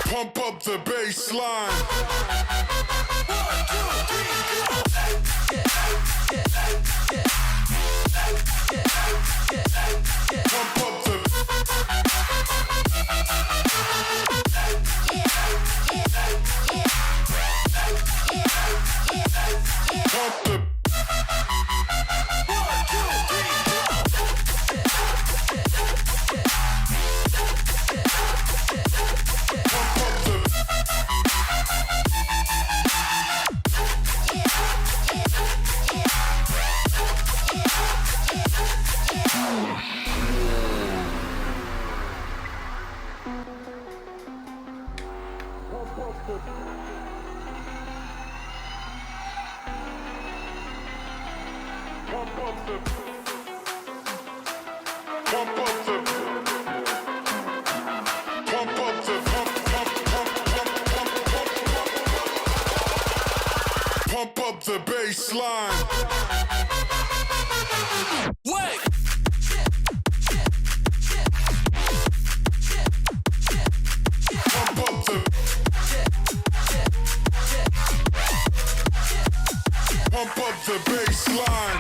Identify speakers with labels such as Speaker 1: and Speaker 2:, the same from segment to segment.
Speaker 1: Pump up the bass line. Pump up the pump the pump up the bass line. Wait. Pump up the pump up the bass line.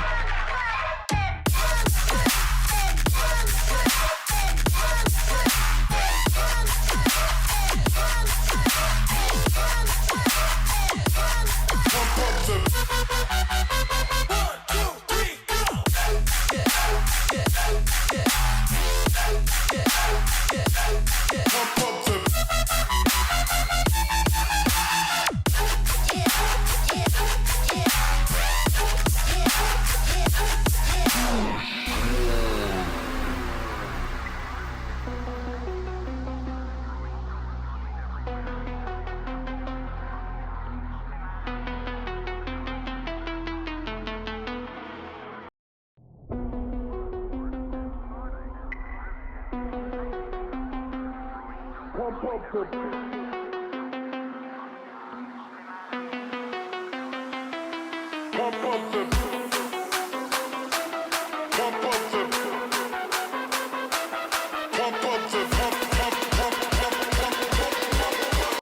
Speaker 1: Pump up the pump up the pump up the